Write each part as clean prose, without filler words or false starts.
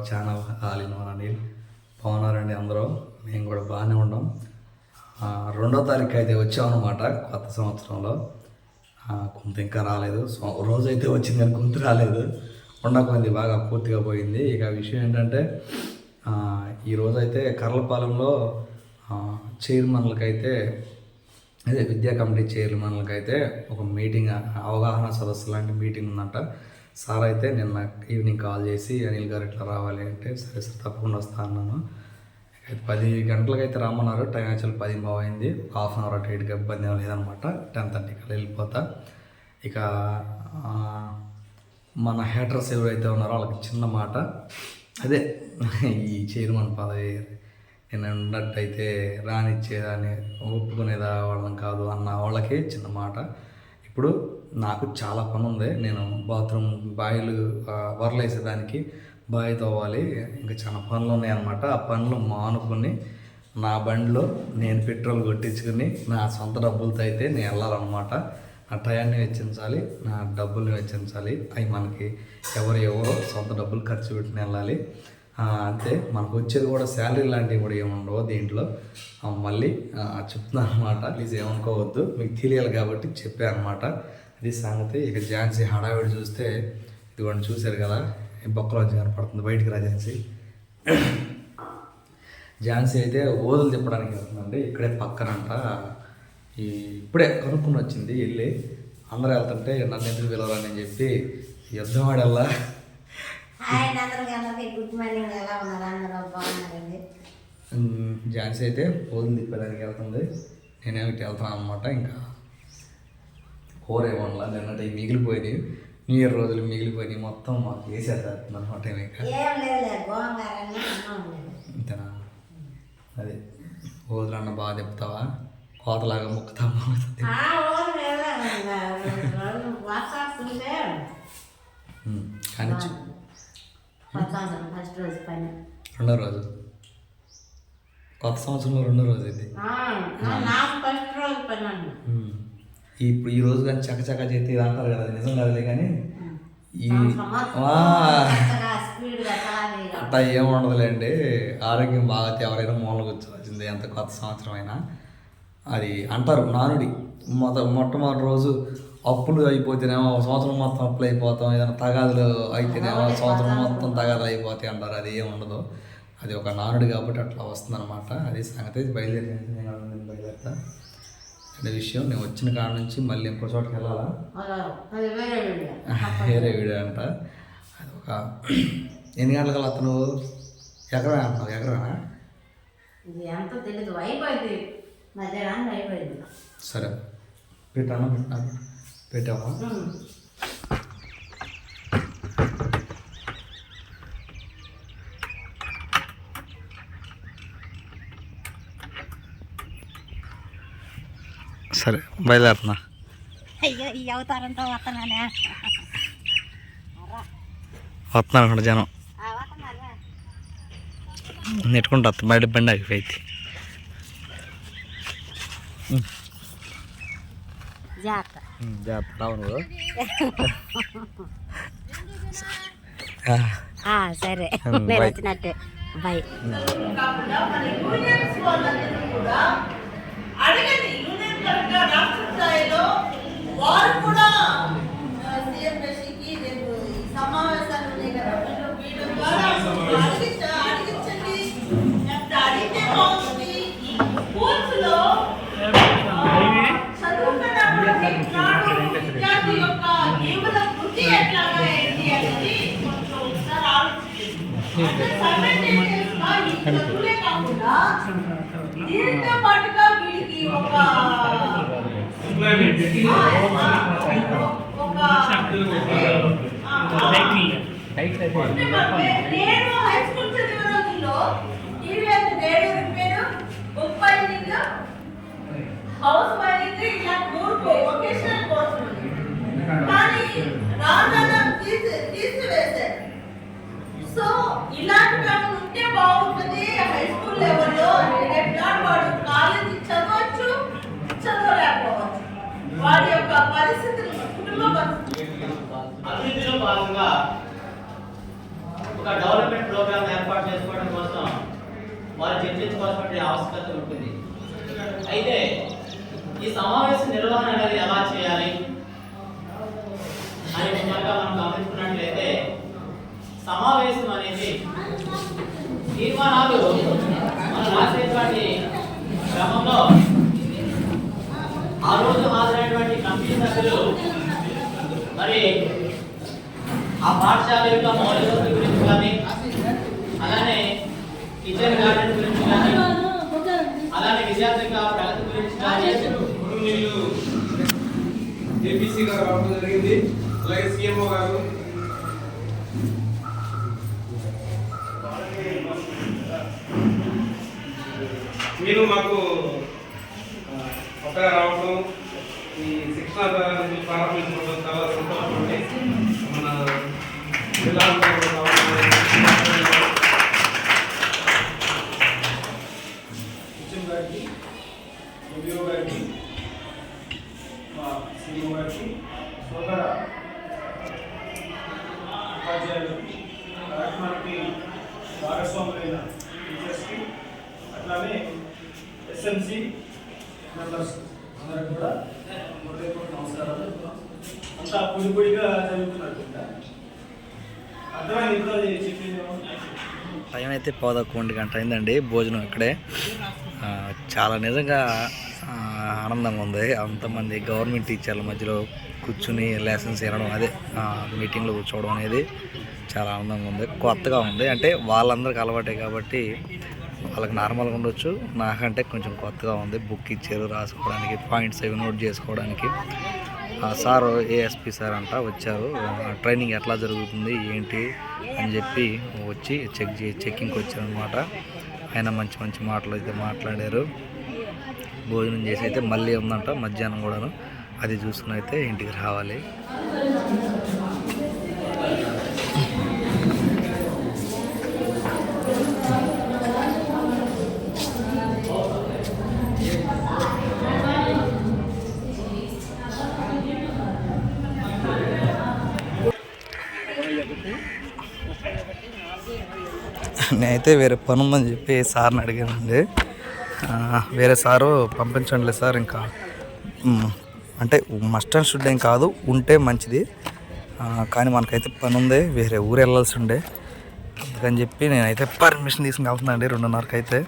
Our channel all in one Anil. బాగున్నారండి అందరూ? మేము కూడా బాగానే ఉన్నాం. 2వ తారీఖు అయితే వచ్చామన్నమాట కొత్త సంవత్సరంలో. కొంత ఇంకా రాలేదు, రోజు అయితే వచ్చింది కానీ కొంత రాలేదు. ఉండకపోయింది, బాగా పూర్తిగా పోయింది. ఇక విషయం ఏంటంటే ఈరోజైతే కర్లపాలెంలో చైర్మన్లకైతే అదే విద్యా కమిటీ చైర్మన్లకైతే ఒక మీటింగ్, అవగాహన సదస్సు లాంటి మీటింగ్ ఉందంట. సార్ అయితే నిన్న ఈవినింగ్ కాల్ చేసి అనిల్ గారు ఇట్లా రావాలి అంటే సరే సార్ తప్పకుండా వస్తా అన్నాను. అయితే 10 గంటలకైతే రమ్మన్నారు. టైం యాక్చువల్ 10:15 అయింది. హాఫ్ అన్ అవర్ అటు ఇటుగా ఇబ్బంది ఏం లేదనమాట. 10:30 వెళ్ళిపోతా. ఇక మన హేటర్స్ ఎవరైతే ఉన్నారో వాళ్ళకి చిన్న మాట, అదే ఈ చైర్మన్ పదవి నేను ఉన్నట్టయితే రానిచ్చేదాన్ని, ఒప్పుకునేదా వాళ్ళని కాదు అన్న వాళ్ళకి చిన్న మాట. ఇప్పుడు నాకు చాలా పని ఉంది. నేను బాత్రూమ్ బాయిలు వరలేసేదానికి బావి తవ్వాలి, ఇంకా చాలా పనులు ఉన్నాయన్నమాట. ఆ పనులు మానుకొని నా బండిలో నేను పెట్రోల్ కొట్టించుకుని నా సొంత డబ్బులతో అయితే నేను వెళ్ళాలన్నమాట. నా టయాన్ని వెచ్చించాలి, నా డబ్బుల్ని వెచ్చించాలి. అవి మనకి ఎవరో సొంత డబ్బులు ఖర్చు పెట్టుకుని వెళ్ళాలి. అంతే. మనకు వచ్చేది కూడా శాలరీ లాంటివి కూడా ఏముండవు దీంట్లో. మళ్ళీ చెప్తున్నాను అనమాట, ప్లీజ్ ఏమనుకోవద్దు, మీకు తెలియాలి కాబట్టి చెప్పాను అనమాట. అది సంగతి. ఇక ఝాన్సీ హడావిడి చూస్తే ఇదిగోండి, చూశారు కదా బొక్కలోంచి కనపడుతుంది, బయటికి రా ఝాన్సీ. ఝాన్సీ అయితే ఓదులు తిప్పడానికి వెళ్తుందండి, ఇక్కడే పక్కనంట. ఇప్పుడే కనుక్కుని వచ్చింది. వెళ్ళి అందరూ వెళ్తుంటే నన్ను ఎందుకు పిలవాలని చెప్పి యుద్ధం ఆడల్లా. ఝాన్సీ అయితే ఓదులు తిప్పడానికి వెళ్తుంది, నేనేమి వెళ్తాను అనమాట. ఇంకా కూర ఏమన్నా నిన్నటి మిగిలిపోయినాయి, న్యూ ఇయర్ రోజులు మిగిలిపోయినాయి, మొత్తం మాకు వేసేస్తారు అనమాట. అంతేనా? అది ఓదులు అన్న బాగా చెప్తావా? కోతలాగా ముక్కుతా కానీ రెండో రోజు కొత్త సంవత్సరంలో రెండో రోజు ఇది. ఇప్పుడు ఈ రోజు కానీ చకచకా చేతి అంటారు కదా, నిజం కాదులే. కానీ అట్లా ఏముండదులేండి, ఆరోగ్యం బాగా ఎవరైనా మూలకి వచ్చాల్సిందే ఎంత కొత్త సంవత్సరం అయినా. అది అంటారు నానుడి. మొట్టమొదటి రోజు అప్పులు అయిపోతేనేమో సంవత్సరం మొత్తం అప్పులు అయిపోతాం, ఏదైనా తగాదులు అయితేనేమో సంవత్సరం మొత్తం తగాదులు అయిపోతాయి అంటారు. అది ఏమి ఉండదు, అది ఒక నానుడి కాబట్టి అట్లా వస్తుందన్నమాట. అది సంగతి. బయలుదేరుతా అనే విషయం. నేను వచ్చిన కాడ నుంచి మళ్ళీ ఇంకో చోటకి వెళ్ళాలా, వేరే వీడియో అంట. అది ఒక ఎన్ని గంటలకు అతను ఎక్కడ అంటున్నావు? ఎక్కడనా సరే పెట్టాను. పెట్టావా? సరే బయలుదేరుతున్నా. వస్తున్నాను అనుకుంటా జనం నెట్టుకుంటా. బయట బండి అయిపోయింది. జాగ్రత్త రావు నువ్వు. సరే వచ్చినట్టే బాయ్. రాష్ట్ర స్థాయిలో వారు కూడా సీఎం రేషికి రేపు సమావేశాలు ఉన్నాయి కదా, వీళ్ళ ద్వారా అడిగించండి. అడిగితే బాగుంది. స్కూల్స్లో చదువుకున్నప్పుడు విద్యార్థి యొక్క జీవన వృత్తి ఎట్లాగా ఏంటి అనేది కొంచెం ఒకసారి ఆలోచించండి. చదువులే కాకుండా దీనితో పాటుగా వీళ్ళకి ఒక నేను హై స్కూల్ చదివే రోజుల్లో radio repair, book binding, house binding, ఇలా 3 వొకేషనల్ కోర్సులు. కానీ రాను తీసివేశారు. సో ఇలాంటివి ఉంటే బాగుంటుంది హై స్కూల్ లెవెల్లో. వాడు కాలేజీ చదవచ్చు, చదవలేకపోవచ్చు. వాడి యొక్క పరిస్థితులు, కుటుంబ పరిస్థితులు అభివృద్ధిలో భాగంగా ఒక డెవలప్మెంట్ ప్రోగ్రామ్ ఈ సమావేశ నిర్వహణ అనేది ఎలా చేయాలి అని కనుక మనం గమనించుకున్నట్లయితే, సమావేశం అనేది తీర్మానాలు మనం రాసేటువంటి క్రమంలో ఆ రోజు హాజరైనటువంటి కమిటీ సభ్యులు మరి ఆ పాఠశాల యొక్క మౌలిక వసతుల గురించి కానీ, అలానే కిచెన్ గార్డెన్ గురించి కానీ, అలానే విద్యార్థి యొక్క ప్రగతి గురించి కానీ ఏపీసీ గారు రావడం జరిగింది. అలాగే సీఎంఓ గారు, మీరు మాకు కొత్తగా రావడం, ఈ శిక్షణ ప్రారంభించడం చాలా సంతోషం అండి. మన జిల్లాలో కిచెన్ గారికి, ఎంబీఓ గారికి, మా సీఎంఓ గారికి, సోదర ఉపాధ్యాయులు, కార్యక్రమానికి భాగస్వాములైన టీచర్స్కి, అట్లానే ఎస్ఎంసి మెంబర్స్ అందరికి కూడా హృదయపూర్వక నమస్కారాలు. అంతా పొడిగా చదువుతున్నట్టుందా? అర్థమైంది ఇప్పుడు చెప్పింది. టైం అయితే 11:00 అయిందండి. భోజనం ఇక్కడే. చాలా నిజంగా ఆనందంగా ఉంది. అంతమంది గవర్నమెంట్ టీచర్ల మధ్యలో కూర్చుని లెసన్స్ వినడం, అదే మీటింగ్లో కూర్చోవడం అనేది చాలా ఆనందంగా ఉంది. కొత్తగా ఉంది. అంటే వాళ్ళందరికీ అలవాటే కాబట్టి వాళ్ళకి నార్మల్గా ఉండొచ్చు. నాకంటే కొంచెం కొత్తగా ఉంది. బుక్ ఇచ్చారు రాసుకోవడానికి, పాయింట్స్ అవి నోట్ చేసుకోవడానికి. సార్ ఏఎస్పి సార్ అంట వచ్చారు. ట్రైనింగ్ ఎట్లా జరుగుతుంది ఏంటి అని చెప్పి వచ్చి చెక్కింగ్కి వచ్చారనమాట. ఆయన మంచి మంచి మాటలు అయితే మాట్లాడారు. భోజనం చేసి అయితే మళ్ళీ ఉందంట మధ్యాహ్నం కూడాను. అది చూసుకుని అయితే ఇంటికి రావాలి. నేనైతే వేరే పని ఉందని చెప్పి సార్ని అడిగానండి. వేరే సారు పంపించండి సార్, ఇంకా అంటే మస్ట్ అండ్ షుడ్ ఏం కాదు, ఉంటే మంచిది, కానీ మనకైతే పని ఉంది, వేరే ఊరు వెళ్ళాల్సి ఉండే, అందుకని చెప్పి నేనైతే పర్మిషన్ తీసుకుని వెళ్తున్నా అండి 2:30కి అయితే.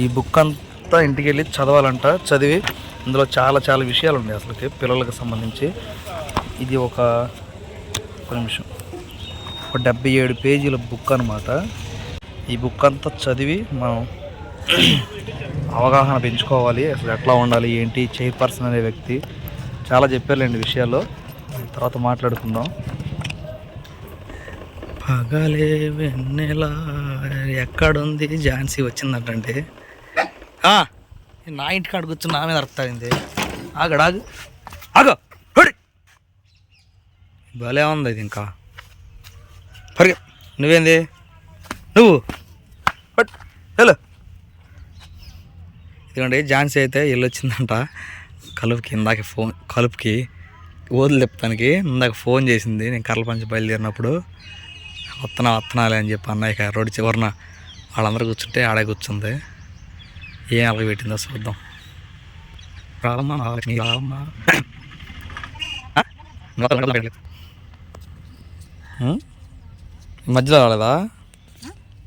ఈ బుక్ అంతా ఇంటికి వెళ్ళి చదవాలంట. చదివి ఇందులో చాలా చాలా విషయాలు ఉన్నాయి అసలుకి పిల్లలకు సంబంధించి. ఇది ఒక నిమిషం, ఒక 77 పేజీల బుక్ అనమాట. ఈ బుక్ అంతా చదివి మనం అవగాహన పెంచుకోవాలి. అసలు ఎట్లా ఉండాలి ఏంటి, చైర్పర్సన్ అనే వ్యక్తి చాలా చెప్పారులేండి విషయాల్లో, తర్వాత మాట్లాడుకుందాం. పగలే వెన్నెల ఎక్కడుంది ఝాన్సీ వచ్చిందంటే నా ఇంటి కాడ కూర్చుని నా మీద అర్థమైంది. ఆగడాగు ఆగో భలే ఉంది ఇది. ఇంకా పరిగె, నువ్వేంది నువ్వు హలో. ఇదిగోండి ఝాన్సీ అయితే వెళ్ళొచ్చిందంట కలుపుకి. ఇందాక ఫోన్ కలుపుకి ఓదులు తెప్పడానికి ఇందాక ఫోన్ చేసింది. నేను కర్ల పంచి బయలుదేరినప్పుడు వత్తనాలే అని చెప్పి అన్నయ్య రోడ్డు చివరన వాళ్ళందరూ కూర్చుంటే ఆడే కూర్చుంది. ఏం అలాగ పెట్టిందో చూద్దాం. రాదమ్మా మహాలక్ష్మి రాదమ్మా. మధ్యలో రాలేదా?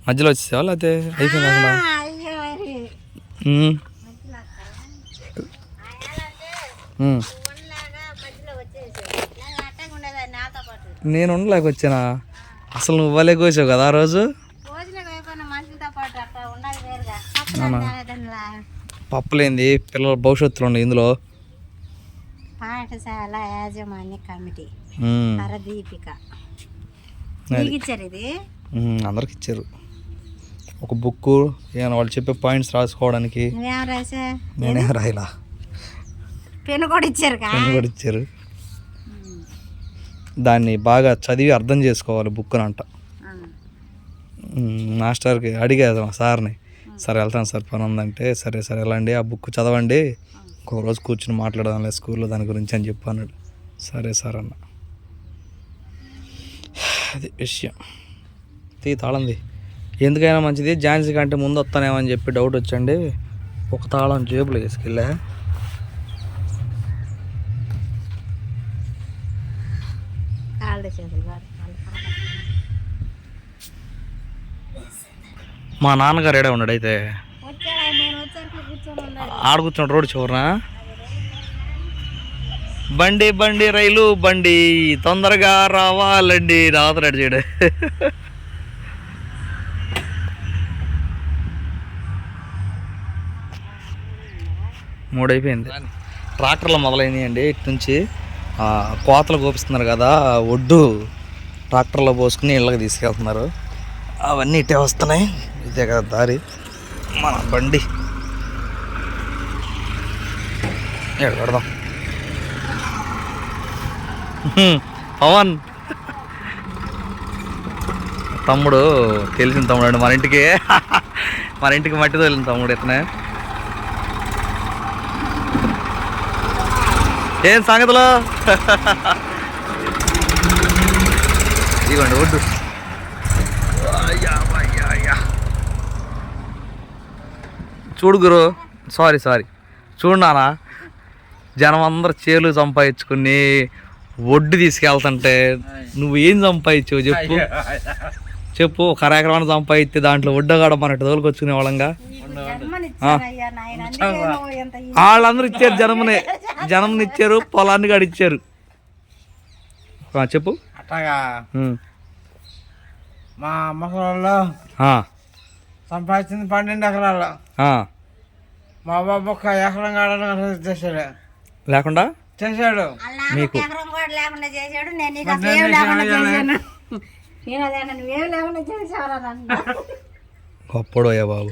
మధ్యలో వచ్చేసావా లేకపోతే అయిపోయింది అసలు? నేను ఉండలేక వచ్చానా? అసలు నువ్వు ఇవ్వలేక వచ్చావు కదా ఆ రోజు. పప్పులేంది పిల్లల భవిష్యత్తులో ఉంది ఇందులో. పాఠశాల యాజమాన్య కమిటీ దీపిక అందరికి ఇచ్చారు ఒక బుక్. ఏమైనా వాళ్ళు చెప్పే పాయింట్స్ రాసుకోవడానికి. నేనే రాయలా, పెన్ను కూడా ఇచ్చారు. దాన్ని బాగా చదివి అర్థం చేసుకోవాలి బుక్ అంట. మాస్టర్కి అడిగేది సార్ని, సార్ వెళ్తాను సార్ పని ఉందంటే, సరే సరే వెళ్ళండి ఆ బుక్ చదవండి, ఒక రోజు కూర్చుని మాట్లాడదాంలే స్కూల్లో దాని గురించి అని చెప్పి అన్నాడు. సరే సార్ అన్న. అది విషయం. తాళంది ఎందుకైనా మంచిది. ఝాన్సీ కంటే ముందు వస్తానేమని చెప్పి డౌట్ వచ్చండి. ఒక తాళం జేబులో వేసుకెళ్ళా. కాళ్ళు చేతులు కాదు. మా నాన్నగారు ఏడా ఉన్నాడు అయితే వచ్చాడు ఆయన, నేను వచ్చాక కూర్చొని ఉన్నాడు. ఆడ కూర్చున్నాడు రోడ్డు చివరన. బండి బండి రైలు బండి తొందరగా రావాలండి రాత్రి చేయడు. మూడైపోయింది. ట్రాక్టర్లు మొదలైనాయండి. ఇటు నుంచి కోతలు కోపిస్తున్నారు కదా, ఒడ్డు ట్రాక్టర్లో పోసుకుని ఇళ్ళకి తీసుకెళ్తున్నారు. అవన్నీ ఇటే వస్తున్నాయి. ఇదే కదా దారి. మన బండి పెడదాం. పవన్ తమ్ముడు తెలిసిన తమ్ముడు అండి మన ఇంటికి మట్టి తోలిన తమ్ముడు. ఇతనే ఏం సంగతిలో ఇవ్వండి ఒడ్డు. చూడు గురు, సారీ చూడు నాన్న, జనం అందరు చేలు సంపాదించుకుని ఒడ్డు తీసుకెళ్తుంటే నువ్వు ఏం సంపాదించావు చెప్పు. ఒక ఎకరాన్ని సంపాదిస్తే దాంట్లో ఒడ్డగాడ మనట్టు తోలుకొచ్చుకునే వాళ్ళంగా. జన్మనిచ్చానయ్యా నాయన, అందుకేమో ఎంత ఈ- వాళ్ళందరూ ఇచ్చారు, జనముని ఇచ్చారు, పొలాన్ని కాడ ఇచ్చారు. చెప్పు. అట్లాగా మా ముసలోళ్ళు సంపాదించింది 12 ఎకరాలు. మా బాబు ఒక ఎకరం కాడ చేశాడు. లేకుండా అలా ఒక ఎకరం కూడా లేకుండా చేశాడు. నేను నీకు అసలు ఏం లేకుండా చేశాను. నేను అదే నువ్వేం లేకుండా చేసావరా నన్ను. గొప్పడోయ్యా బాబు.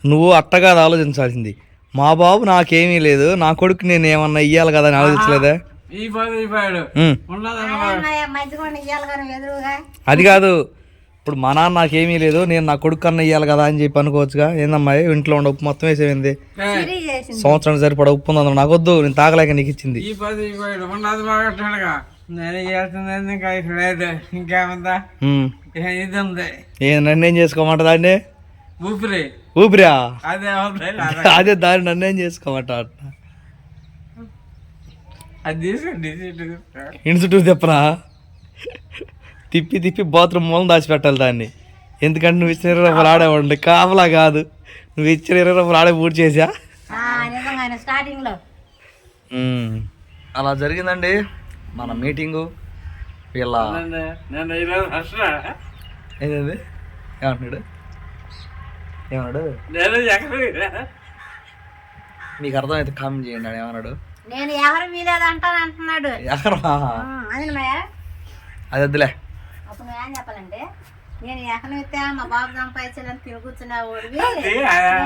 నువ్వు అట్టగా ఆలోచించాల్సింది. మా బాబు నాకేమీ లేదు, నా కొడుకు నేను ఏమన్నా ఇయ్యాలి కదా అని ఆలోచించలేదా? మంచిగా ఇయ్యాలి కానీ ఎదురుగా అది కాదు. ఇప్పుడు మా నాన్న నాకేమీ లేదు, నేను నా కొడుకు కన్నా ఇయ్యాలి కదా అని చెప్పి అనుకోవచ్చుగా. ఏందమ్మా ఇంట్లో ఉండే ఉప్పు మొత్తం వేసేవింది. సంవత్సరం సరిపడా ఉప్పు ఉంది, నాకు వద్దు, నేను తాగలేక నీకు ఇచ్చింది. నేను చేస్తుంది ఇంకా ఇక్కడ లేదు, ఇంకేముందా ఇది ఉంది. నన్నేం చేసుకోమంట దాన్ని? ఊపిరా అదే దాన్ని నన్నేం చేసుకోమంట. అది తీసుకోండి ఇంటి చుట్టూ తిప్పనా? తిప్పి బాత్రూమ్ మూలం దాచిపెట్టాలి దాన్ని. ఎందుకంటే నువ్వు ఇచ్చిన 20 రూపాయలు ఆడేవాడి కాపలా కాదు, నువ్వు ఇచ్చిన 20 రూపాయలు ఆడే పూర్తి చేసా. స్టార్టింగ్ లో అలా జరిగిందండి మన మీటింగు. వీళ్ళ ఏంటండి ఏమన్నాడు మీకు అర్థమైతే కామెంట్ చేయండి. ఏమన్నాడు? నేను ఎవరు వీలేదంటాను అంటున్నాడు. అది వద్దులే. అప్పుడు నువ్వు ఏం చెప్పాలంటే, నేను ఎక్కడ ఇస్తే మా బాబు సంపాదించాలని తిని కూర్చున్నావుడివి,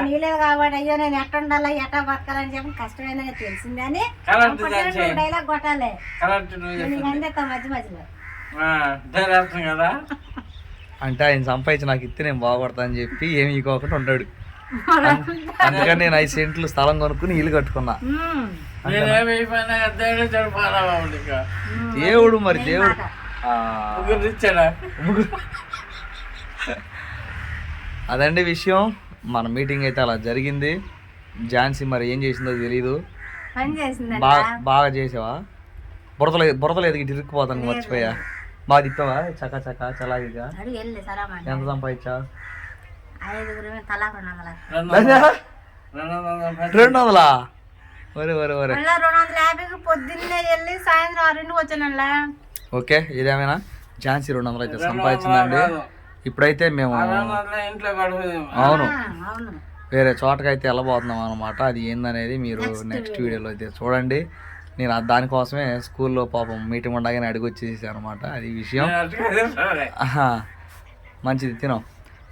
నీలేదు కాబట్టి అయ్యో నేను ఎట్ట ఉండాలా ఎట్టా బతకాలని చెప్పి కష్టమైందని తెలిసిందని డైలాగ్ కొట్టాలి. అందేస్తా మధ్యలో కదా. అంటే ఆయన సంపాదించి నాకు ఇస్తే నేను బాగుపడతా అని చెప్పి ఏమి ఇవ్వకుండా ఉంటాడు. అందుకని నేను 5 సెంట్లు స్థలం కొనుక్కుని ఇల్లు కట్టుకున్నా. దేవుడు మరి దేవుడు అదండి విషయం. మన మీటింగ్ అయితే అలా జరిగింది. ఝాన్సీ మరి ఏం చేసిందో తెలీదు. బాగా చేసావా? బురదలు ఎదిగి ఇరుక్కుపోతాను మర్చిపోయా. బాగా తిప్పావా? చకా చలాగిగా ఎంత సంపాదించా? 200. ఒరే 250 పొద్దున్నే వెళ్ళి సాయంత్రం 6 వచ్చాను. ఓకే, ఇదేమైనా ఝాన్సీ 200 అయితే సంపాదించిందండి. ఇప్పుడైతే మేము అవును వేరే చోటకైతే వెళ్ళబోతున్నాం అనమాట. అది ఏందనేది మీరు నెక్స్ట్ వీడియోలో అయితే చూడండి. నేను దానికోసమే స్కూల్లో పాపం మీటింగ్ ఉండగానే అడిగి వచ్చేసాను అనమాట. అది విషయం. మంచిది, తినం.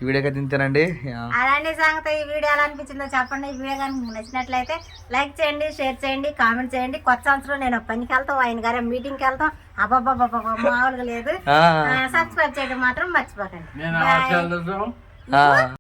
ఈ వీడియోకి తింటానండి. అలాంటి సంగతి ఈ వీడియో ఎలా అనిపించిందో చెప్పండి. ఈ వీడియో కానీ మీకు నచ్చినట్లయితే లైక్ చేయండి, షేర్ చేయండి, కామెంట్ చేయండి. కొత్త సంవత్సరం నేను పనికి వెళ్తాం, ఆయన గారు మీటింగ్కి వెళ్తాం. అబ్బాబ్బాబ్బా మామూలుగా లేదు. సబ్స్క్రైబ్ చేయడం మాత్రం మర్చిపోకండి.